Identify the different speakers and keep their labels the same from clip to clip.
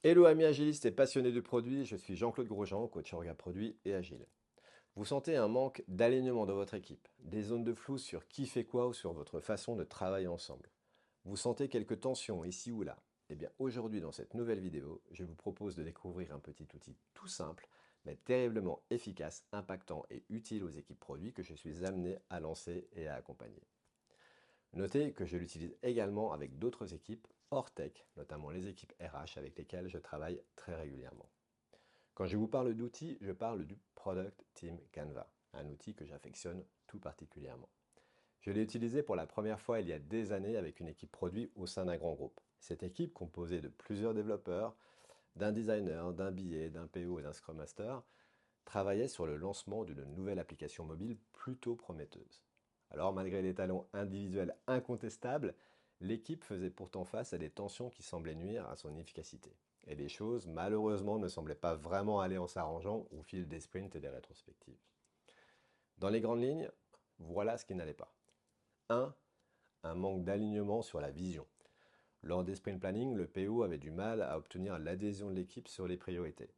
Speaker 1: Hello amis agilistes et passionnés du produit, je suis Jean-Claude Grosjean, coach orga produit et agile. Vous sentez un manque d'alignement dans votre équipe, des zones de flou sur qui fait quoi ou sur votre façon de travailler ensemble. Vous sentez quelques tensions ici ou là. Eh bien aujourd'hui dans cette nouvelle vidéo, je vous propose de découvrir un petit outil tout simple, mais terriblement efficace, impactant et utile aux équipes produits que je suis amené à lancer et à accompagner. Notez que je l'utilise également avec d'autres équipes hors tech, notamment les équipes RH avec lesquelles je travaille très régulièrement. Quand je vous parle d'outils, je parle du Product Team Canva, un outil que j'affectionne tout particulièrement. Je l'ai utilisé pour la première fois il y a des années avec une équipe produit au sein d'un grand groupe. Cette équipe, composée de plusieurs développeurs, d'un designer, d'un BA, d'un PO et d'un Scrum Master, travaillait sur le lancement d'une nouvelle application mobile plutôt prometteuse. Alors malgré des talents individuels incontestables, l'équipe faisait pourtant face à des tensions qui semblaient nuire à son efficacité. Et les choses, malheureusement, ne semblaient pas vraiment aller en s'arrangeant au fil des sprints et des rétrospectives. Dans les grandes lignes, voilà ce qui n'allait pas. 1. Un manque d'alignement sur la vision. Lors des sprint planning, le PO avait du mal à obtenir l'adhésion de l'équipe sur les priorités.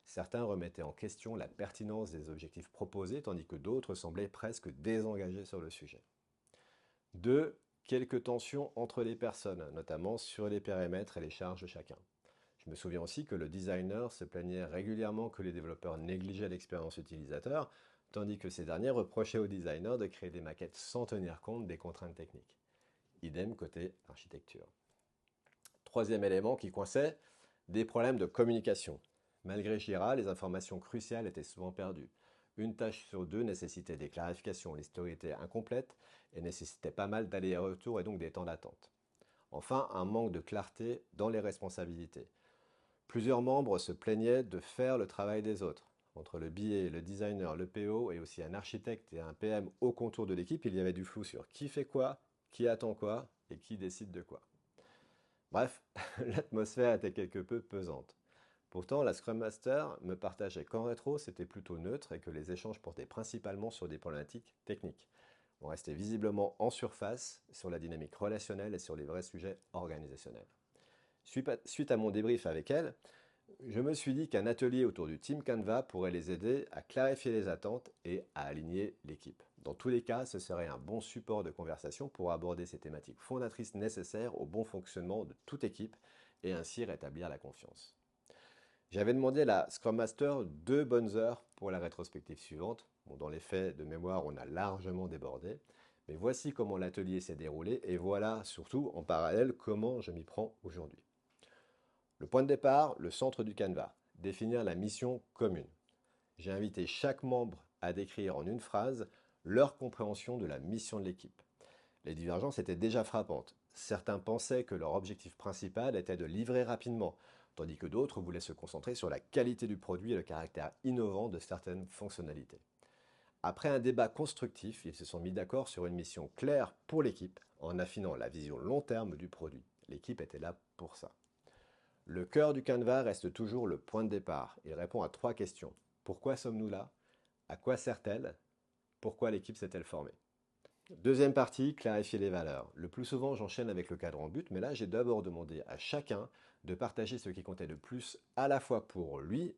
Speaker 1: Certains remettaient en question la pertinence des objectifs proposés, tandis que d'autres semblaient presque désengagés sur le sujet. 2. Quelques tensions entre les personnes, notamment sur les périmètres et les charges de chacun. Je me souviens aussi que le designer se plaignait régulièrement que les développeurs négligeaient l'expérience utilisateur, tandis que ces derniers reprochaient aux designers de créer des maquettes sans tenir compte des contraintes techniques. Idem côté architecture. Troisième élément qui coinçait, des problèmes de communication. Malgré Jira, les informations cruciales étaient souvent perdues. Une tâche sur deux nécessitait des clarifications, l'historique était incomplète et nécessitait pas mal d'allers-retours et donc des temps d'attente. Enfin, un manque de clarté dans les responsabilités. Plusieurs membres se plaignaient de faire le travail des autres. Entre le BA, le designer, le PO et aussi un architecte et un PM au contour de l'équipe, il y avait du flou sur qui fait quoi, qui attend quoi et qui décide de quoi. Bref, l'atmosphère était quelque peu pesante. Pourtant, la Scrum Master me partageait qu'en rétro, c'était plutôt neutre et que les échanges portaient principalement sur des problématiques techniques. On restait visiblement en surface sur la dynamique relationnelle et sur les vrais sujets organisationnels. Suite à mon débrief avec elle, je me suis dit qu'un atelier autour du Team Canva pourrait les aider à clarifier les attentes et à aligner l'équipe. Dans tous les cas, ce serait un bon support de conversation pour aborder ces thématiques fondatrices nécessaires au bon fonctionnement de toute équipe et ainsi rétablir la confiance. J'avais demandé à la Scrum Master 2 bonnes heures pour la rétrospective suivante. Bon, dans les faits, de mémoire, on a largement débordé. Mais voici comment l'atelier s'est déroulé et voilà surtout en parallèle comment je m'y prends aujourd'hui. Le point de départ, le centre du Canva. Définir la mission commune. J'ai invité chaque membre à décrire en une phrase leur compréhension de la mission de l'équipe. Les divergences étaient déjà frappantes. Certains pensaient que leur objectif principal était de livrer rapidement, tandis que d'autres voulaient se concentrer sur la qualité du produit et le caractère innovant de certaines fonctionnalités. Après un débat constructif, ils se sont mis d'accord sur une mission claire pour l'équipe, en affinant la vision long terme du produit. L'équipe était là pour ça. Le cœur du Canva reste toujours le point de départ. Il répond à 3 questions. Pourquoi sommes-nous là? À quoi sert-elle? Pourquoi l'équipe s'est-elle formée? Deuxième partie, clarifier les valeurs. Le plus souvent, j'enchaîne avec le cadre en but, mais là, j'ai d'abord demandé à chacun de partager ce qui comptait le plus à la fois pour lui,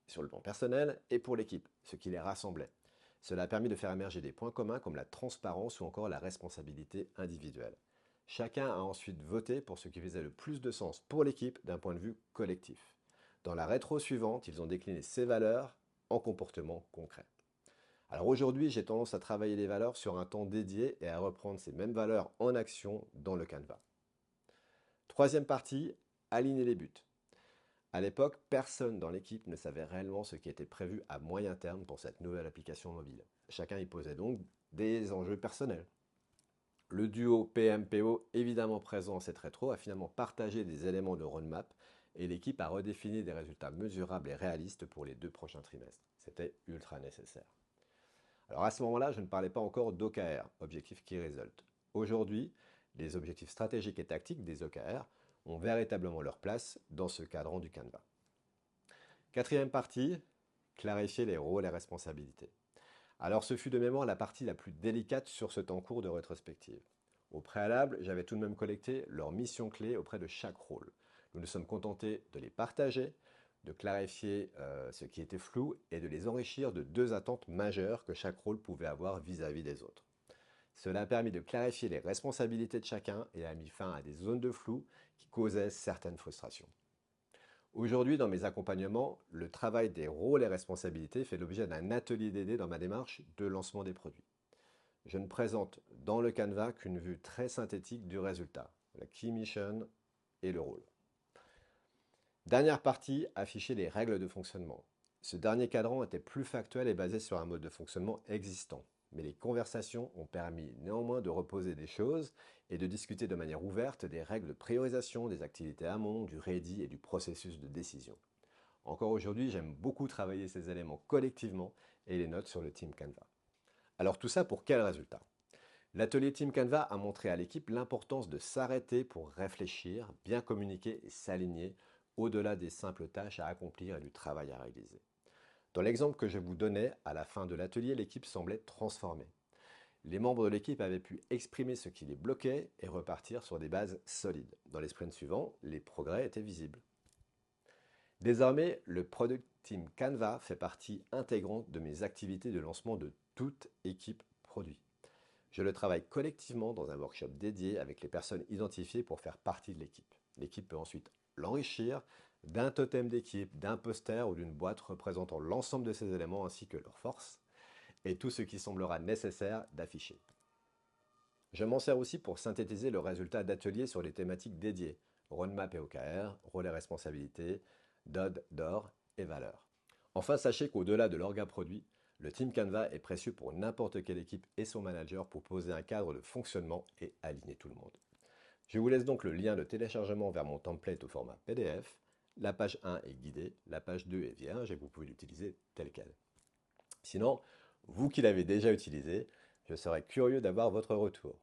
Speaker 1: sur le plan personnel, et pour l'équipe, ce qui les rassemblait. Cela a permis de faire émerger des points communs comme la transparence ou encore la responsabilité individuelle. Chacun a ensuite voté pour ce qui faisait le plus de sens pour l'équipe d'un point de vue collectif. Dans la rétro suivante, ils ont décliné ces valeurs en comportements concrets. Alors aujourd'hui, j'ai tendance à travailler les valeurs sur un temps dédié et à reprendre ces mêmes valeurs en action dans le Canva. Troisième partie, aligner les buts. À l'époque, personne dans l'équipe ne savait réellement ce qui était prévu à moyen terme pour cette nouvelle application mobile. Chacun y posait donc des enjeux personnels. Le duo PMPO, évidemment présent à cette rétro, a finalement partagé des éléments de roadmap et l'équipe a redéfini des résultats mesurables et réalistes pour les 2 prochains trimestres. C'était ultra nécessaire. Alors à ce moment-là, je ne parlais pas encore d'OKR, Objectif Key Result. Aujourd'hui, les objectifs stratégiques et tactiques des OKR ont véritablement leur place dans ce cadran du Canva. Quatrième partie, clarifier les rôles et responsabilités. Alors ce fut de mémoire la partie la plus délicate sur ce temps court de rétrospective. Au préalable, j'avais tout de même collecté leurs missions clés auprès de chaque rôle. Nous nous sommes contentés de les partager, de clarifier ce qui était flou et de les enrichir de deux attentes majeures que chaque rôle pouvait avoir vis-à-vis des autres. Cela a permis de clarifier les responsabilités de chacun et a mis fin à des zones de flou qui causaient certaines frustrations. Aujourd'hui, dans mes accompagnements, le travail des rôles et responsabilités fait l'objet d'un atelier d'aider dans ma démarche de lancement des produits. Je ne présente dans le Canva qu'une vue très synthétique du résultat, la key mission et le rôle. Dernière partie, afficher les règles de fonctionnement. Ce dernier cadran était plus factuel et basé sur un mode de fonctionnement existant, mais les conversations ont permis néanmoins de reposer des choses et de discuter de manière ouverte des règles de priorisation, des activités amont, du ready et du processus de décision. Encore aujourd'hui, j'aime beaucoup travailler ces éléments collectivement et les notes sur le Team Canva. Alors tout ça pour quel résultat? L'atelier Team Canva a montré à l'équipe l'importance de s'arrêter pour réfléchir, bien communiquer et s'aligner au-delà des simples tâches à accomplir et du travail à réaliser. Dans l'exemple que je vous donnais, à la fin de l'atelier, l'équipe semblait transformée. Les membres de l'équipe avaient pu exprimer ce qui les bloquait et repartir sur des bases solides. Dans les sprints suivants, les progrès étaient visibles. Désormais, le Product Team Canva fait partie intégrante de mes activités de lancement de toute équipe produit. Je le travaille collectivement dans un workshop dédié avec les personnes identifiées pour faire partie de l'équipe. L'équipe peut ensuite l'enrichir d'un totem d'équipe, d'un poster ou d'une boîte représentant l'ensemble de ces éléments ainsi que leurs forces et tout ce qui semblera nécessaire d'afficher. Je m'en sers aussi pour synthétiser le résultat d'ateliers sur les thématiques dédiées, roadmap et OKR, rôles et responsabilités, DOD, DOR et valeurs. Enfin, sachez qu'au-delà de l'orga produit, le Team Canva est précieux pour n'importe quelle équipe et son manager pour poser un cadre de fonctionnement et aligner tout le monde. Je vous laisse donc le lien de téléchargement vers mon template au format PDF. La page 1 est guidée, la page 2 est vierge et vous pouvez l'utiliser tel quel. Sinon, vous qui l'avez déjà utilisé, je serais curieux d'avoir votre retour.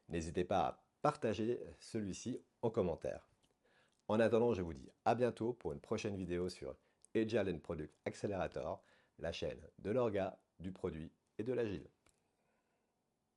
Speaker 1: N'hésitez pas à partager celui-ci en commentaire. En attendant, je vous dis à bientôt pour une prochaine vidéo sur Agile and Product Accelerator, la chaîne de l'orga, du produit et de l'agile.